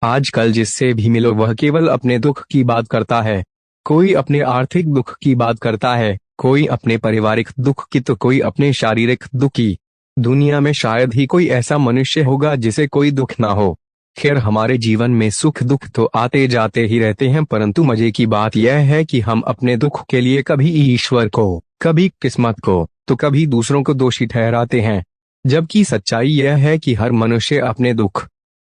आजकल जिससे भी मिलो वह केवल अपने दुख की बात करता है। कोई अपने आर्थिक दुख की बात करता है, कोई अपने पारिवारिक दुख की तो कोई अपने शारीरिक दुख की। दुनिया में शायद ही कोई ऐसा मनुष्य होगा जिसे कोई दुख ना हो। खैर, हमारे जीवन में सुख दुख तो आते जाते ही रहते हैं, परंतु मजे की बात यह है कि हम अपने दुख के लिए कभी ईश्वर को, कभी किस्मत को, तो कभी दूसरों को दोषी ठहराते हैं। जबकि सच्चाई यह है कि हर मनुष्य अपने दुख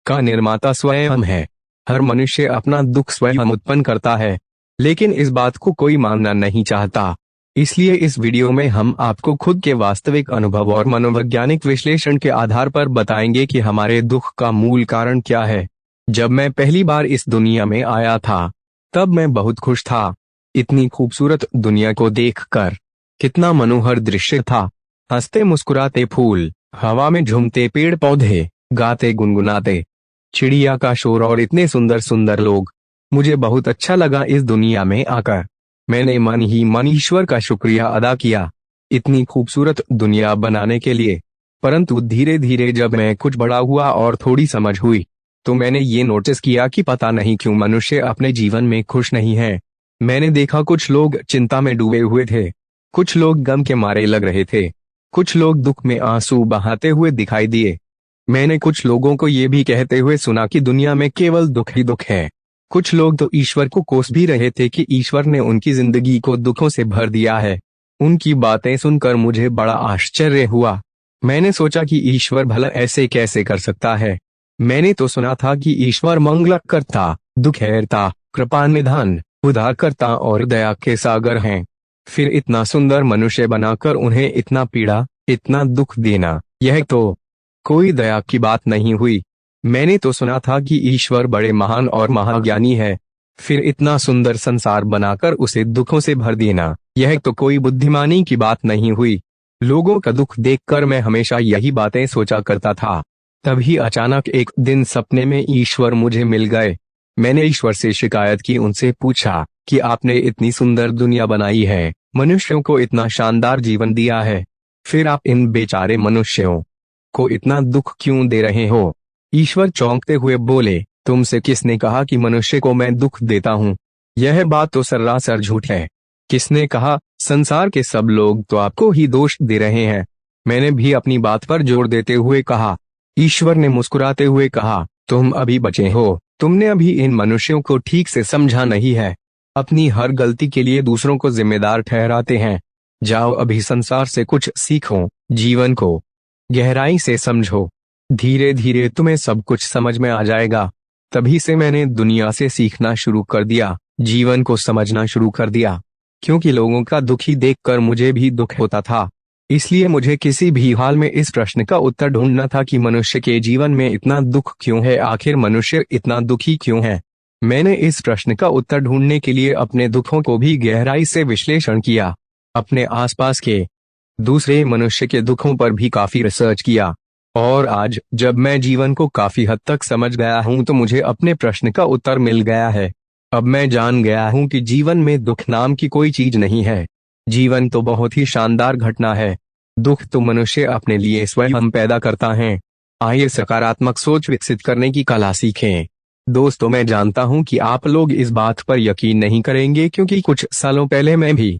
का निर्माता स्वयं है। हर मनुष्य अपना दुख स्वयं उत्पन्न करता है, लेकिन इस बात को कोई मानना नहीं चाहता। इसलिए इस वीडियो में हम आपको खुद के वास्तविक अनुभव और मनोवैज्ञानिक विश्लेषण के आधार पर बताएंगे कि हमारे दुख का मूल कारण क्या है। जब मैं पहली बार इस दुनिया में आया था, तब मैं बहुत खुश था। इतनी खूबसूरत दुनिया को देखकर कितना मनोहर दृश्य था। हंसते मुस्कुराते फूल, हवा में झूमते पेड़ पौधे, गाते गुनगुनाते चिड़िया का शोर और इतने सुंदर सुंदर लोग। मुझे बहुत अच्छा लगा इस दुनिया में आकर। मैंने मन ही मन ईश्वर का शुक्रिया अदा किया इतनी खूबसूरत दुनिया बनाने के लिए। परंतु धीरे धीरे जब मैं कुछ बड़ा हुआ और थोड़ी समझ हुई, तो मैंने ये नोटिस किया कि पता नहीं क्यों मनुष्य अपने जीवन में खुश नहीं है। मैंने देखा कुछ लोग चिंता में डूबे हुए थे, कुछ लोग गम के मारे लग रहे थे, कुछ लोग दुख में आंसू बहाते हुए दिखाई दिए। मैंने कुछ लोगों को ये भी कहते हुए सुना कि दुनिया में केवल दुख ही दुख है। कुछ लोग तो ईश्वर को कोस भी रहे थे कि ईश्वर ने उनकी जिंदगी को दुखों से भर दिया है। उनकी बातें सुनकर मुझे बड़ा आश्चर्य हुआ। मैंने सोचा कि ईश्वर भला ऐसे कैसे कर सकता है। मैंने तो सुना था कि ईश्वर मंगलकर्ता, दुखहर्ता, कृपा निधान, उद्धारकर्ता और दया के सागर हैं। फिर इतना सुंदर मनुष्य बनाकर उन्हें इतना पीड़ा, इतना दुख देना, यह तो कोई दया की बात नहीं हुई। मैंने तो सुना था कि ईश्वर बड़े महान और महाज्ञानी है, फिर इतना सुंदर संसार बनाकर उसे दुखों से भर देना, यह तो कोई बुद्धिमानी की बात नहीं हुई। लोगों का दुख देखकर मैं हमेशा यही बातें सोचा करता था। तभी अचानक एक दिन सपने में ईश्वर मुझे मिल गए। मैंने ईश्वर से शिकायत की, उनसे पूछा कि आपने इतनी सुंदर दुनिया बनाई है, मनुष्यों को इतना शानदार जीवन दिया है, फिर आप इन बेचारे मनुष्यों को इतना दुख क्यों दे रहे हो। ईश्वर चौंकते हुए बोले, तुमसे किसने कहा कि मनुष्य को मैं दुख देता हूँ? यह बात तो सरासर झूठ है। किसने कहा? संसार के सब लोग तो आपको ही दोष दे रहे हैं। मैंने भी अपनी बात पर जोर देते हुए कहा। ईश्वर ने मुस्कुराते हुए कहा, तुम अभी बचे हो, तुमने अभी इन मनुष्यों को ठीक से समझा नहीं है। अपनी हर गलती के लिए दूसरों को जिम्मेदार ठहराते हैं। जाओ अभी संसार से कुछ सीखो, जीवन को गहराई से समझो। धीरे धीरे तुम्हें सब कुछ समझ में आ जाएगा। तभी से मैंने दुनिया से सीखना शुरू कर दिया, जीवन को समझना शुरू कर दिया। क्योंकि लोगों का दुखी देखकर मुझे भी दुख होता था। इसलिए मुझे किसी भी हाल में इस प्रश्न का उत्तर ढूंढना था कि मनुष्य के जीवन में इतना दुख क्यों है, आखिर मनुष्य इतना दुखी क्यों है। मैंने इस प्रश्न का उत्तर ढूंढने के लिए अपने दुखों को भी गहराई से विश्लेषण किया, अपने आसपास के दूसरे मनुष्य के दुखों पर भी काफी रिसर्च किया। और आज जब मैं जीवन को काफी हद तक समझ गया हूं, तो मुझे अपने प्रश्न का उत्तर मिल गया है। अब मैं जान गया हूं कि जीवन में दुख नाम की कोई चीज नहीं है। जीवन तो बहुत ही शानदार घटना है। दुख तो मनुष्य अपने लिए स्वयं पैदा करता है। आइए सकारात्मक सोच विकसित करने की कला सीखें। दोस्तों, मैं जानता हूं कि आप लोग इस बात पर यकीन नहीं करेंगे, क्योंकि कुछ सालों पहले मैं भी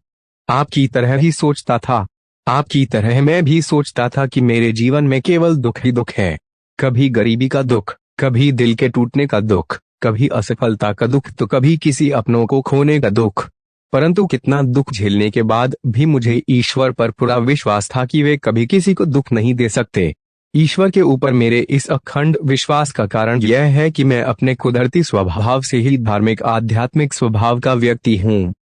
आपकी तरह ही सोचता था। आपकी तरह मैं भी सोचता था कि मेरे जीवन में केवल दुख ही दुख है। कभी गरीबी का दुख, कभी दिल के टूटने का दुख, कभी असफलता का दुख, तो कभी किसी अपनों को खोने का दुख। परंतु कितना दुख झेलने के बाद भी मुझे ईश्वर पर पूरा विश्वास था कि वे कभी किसी को दुख नहीं दे सकते। ईश्वर के ऊपर मेरे इस अखंड विश्वास का कारण यह है कि मैं अपने कुदरती स्वभाव से ही धार्मिक आध्यात्मिक स्वभाव का व्यक्ति हूँ।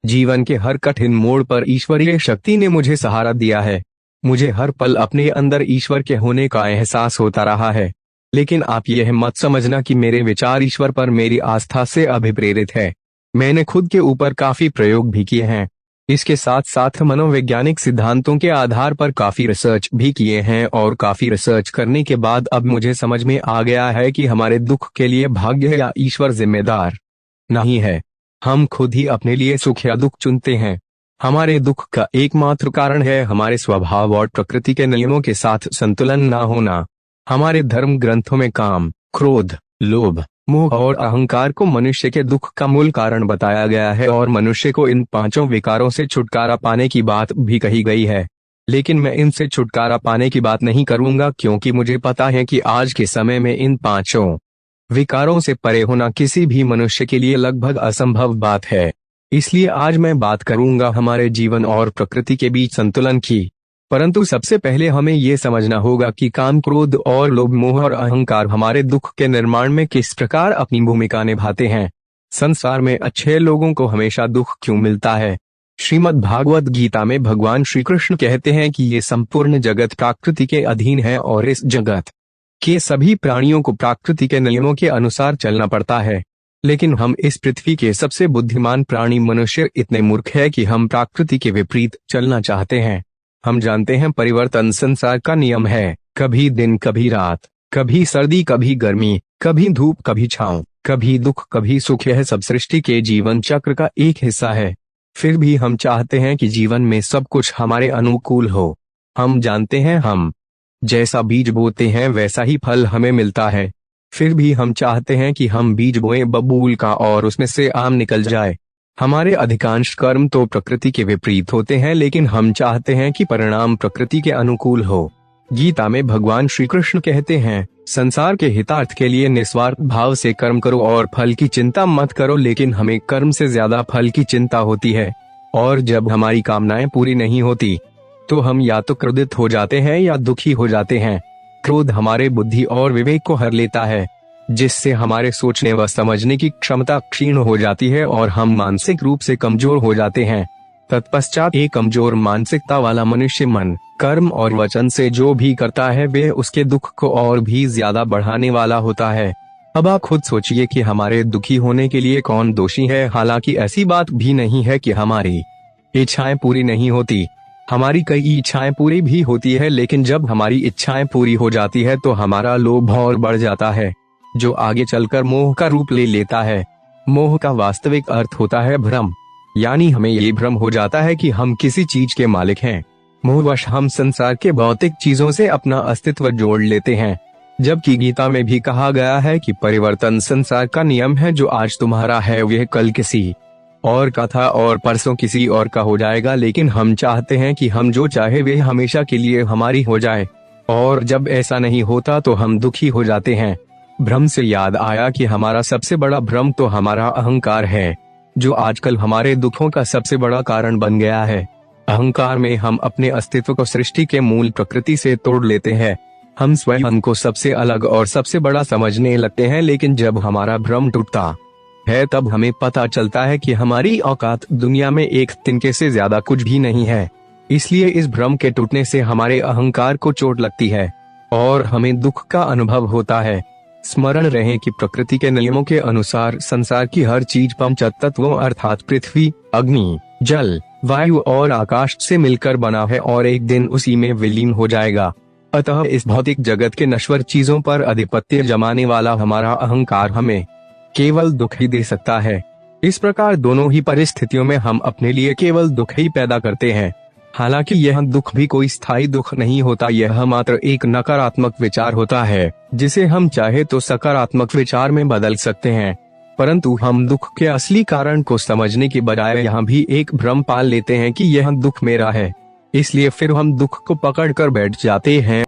जीवन के हर कठिन मोड़ पर ईश्वरीय शक्ति ने मुझे सहारा दिया है। मुझे हर पल अपने अंदर ईश्वर के होने का एहसास होता रहा है। लेकिन आप यह मत समझना कि मेरे विचार ईश्वर पर मेरी आस्था से अभिप्रेरित है। मैंने खुद के ऊपर काफी प्रयोग भी किए हैं। इसके साथ साथ मनोवैज्ञानिक सिद्धांतों के आधार पर काफी रिसर्च भी किए हैं, और काफी रिसर्च करने के बाद अब मुझे समझ में आ गया है कि हमारे दुख के लिए भाग्य या ईश्वर जिम्मेदार नहीं है। हम खुद ही अपने लिए सुख या दुख चुनते हैं। हमारे दुख का एकमात्र कारण है हमारे स्वभाव और प्रकृति के नियमों के साथ संतुलन न होना। हमारे धर्म ग्रंथों में काम, क्रोध, लोभ, मोह और अहंकार को मनुष्य के दुख का मूल कारण बताया गया है और मनुष्य को इन पांचों विकारों से छुटकारा पाने की बात भी कही गई है। लेकिन मैं इनसे छुटकारा पाने की बात नहीं करूंगा, क्योंकि मुझे पता है कि आज के समय में इन पांचों विकारों से परे होना किसी भी मनुष्य के लिए लगभग असंभव बात है। इसलिए आज मैं बात करूंगा हमारे जीवन और प्रकृति के बीच संतुलन की। परंतु सबसे पहले हमें ये समझना होगा कि काम, क्रोध और लोभ, मोह और अहंकार हमारे दुख के निर्माण में किस प्रकार अपनी भूमिका निभाते हैं। संसार में अच्छे लोगों को हमेशा दुख क्यों मिलता है? श्रीमद् भागवत गीता में भगवान श्री कृष्ण कहते हैं कि ये संपूर्ण जगत प्रकृति के अधीन है और इस जगत के सभी प्राणियों को प्रकृति के नियमों के अनुसार चलना पड़ता है। लेकिन हम इस पृथ्वी के सबसे बुद्धिमान प्राणी मनुष्य इतने मूर्ख है कि हम प्रकृति के विपरीत चलना चाहते हैं। हम जानते हैं परिवर्तन संसार का नियम है, कभी दिन कभी रात, कभी सर्दी कभी गर्मी, कभी धूप कभी छांव, कभी दुख कभी सुख, यह सब सृष्टि के जीवन चक्र का एक हिस्सा है। फिर भी हम चाहते हैं कि जीवन में सब कुछ हमारे अनुकूल हो। हम जानते हैं हम जैसा बीज बोते हैं वैसा ही फल हमें मिलता है। फिर भी हम चाहते हैं कि हम बीज बोए बबूल का और उसमें से आम निकल जाए। हमारे अधिकांश कर्म तो प्रकृति के विपरीत होते हैं, लेकिन हम चाहते हैं कि परिणाम प्रकृति के अनुकूल हो। गीता में भगवान श्री कृष्ण कहते हैं, संसार के हितार्थ के लिए निस्वार्थ भाव से कर्म करो और फल की चिंता मत करो। लेकिन हमें कर्म से ज्यादा फल की चिंता होती है, और जब हमारी कामनाएं पूरी नहीं होती तो हम या तो क्रोधित हो जाते हैं या दुखी हो जाते हैं। क्रोध हमारे बुद्धि और विवेक को हर लेता है, जिससे हमारे सोचने व समझने की क्षमता क्षीण हो जाती है और हम मानसिक रूप से कमजोर हो जाते हैं। तत्पश्चात एक कमजोर मानसिकता वाला मनुष्य मन, कर्म और वचन से जो भी करता है वे उसके दुख को और भी ज्यादा बढ़ाने वाला होता है। अब आप खुद सोचिए कि हमारे दुखी होने के लिए कौन दोषी है। हालांकि ऐसी बात भी नहीं है कि हमारी इच्छाएं पूरी नहीं होती। हमारी कई इच्छाएं पूरी भी होती है, लेकिन जब हमारी इच्छाएं पूरी हो जाती है तो हमारा लोभ और बढ़ जाता है, जो आगे चलकर मोह का रूप ले लेता है। मोह का वास्तविक अर्थ होता है भ्रम, यानी हमें ये भ्रम हो जाता है कि हम किसी चीज के मालिक हैं। मोहवश हम संसार के भौतिक चीजों से अपना अस्तित्व जोड़ लेते हैं, जबकि गीता में भी कहा गया है कि परिवर्तन संसार का नियम है। जो आज तुम्हारा है वह कल किसी और का था और परसों किसी और का हो जाएगा। लेकिन हम चाहते हैं कि हम जो चाहे वे हमेशा के लिए हमारी हो जाए, और जब ऐसा नहीं होता तो हम दुखी हो जाते हैं। भ्रम से याद आया कि हमारा सबसे बड़ा भ्रम तो हमारा अहंकार है, जो आजकल हमारे दुखों का सबसे बड़ा कारण बन गया है। अहंकार में हम अपने अस्तित्व को सृष्टि के मूल प्रकृति से तोड़ लेते हैं। हम स्वयं को सबसे अलग और सबसे बड़ा समझने लगते हैं, लेकिन जब हमारा भ्रम टूटता है तब हमें पता चलता है कि हमारी औकात दुनिया में एक तिनके से ज्यादा कुछ भी नहीं है। इसलिए इस भ्रम के टूटने से हमारे अहंकार को चोट लगती है और हमें दुख का अनुभव होता है। स्मरण रहे कि प्रकृति के नियमों के अनुसार संसार की हर चीज पंच तत्वों अर्थात पृथ्वी, अग्नि, जल, वायु और आकाश से मिलकर बना है और एक दिन उसी में विलीन हो जाएगा। अतः इस भौतिक जगत के नश्वर चीजों पर आधिपत्य जमाने वाला हमारा अहंकार हमें केवल दुख ही दे सकता है। इस प्रकार दोनों ही परिस्थितियों में हम अपने लिए केवल दुख ही पैदा करते हैं। हालांकि यह दुख भी कोई स्थायी दुख नहीं होता, यह मात्र एक नकारात्मक विचार होता है जिसे हम चाहे तो सकारात्मक विचार में बदल सकते हैं। परंतु हम दुख के असली कारण को समझने की बजाय यहाँ भी एक भ्रम पाल लेते हैं कि यह दुख मेरा है, इसलिए फिर हम दुख को पकड़ कर बैठ जाते हैं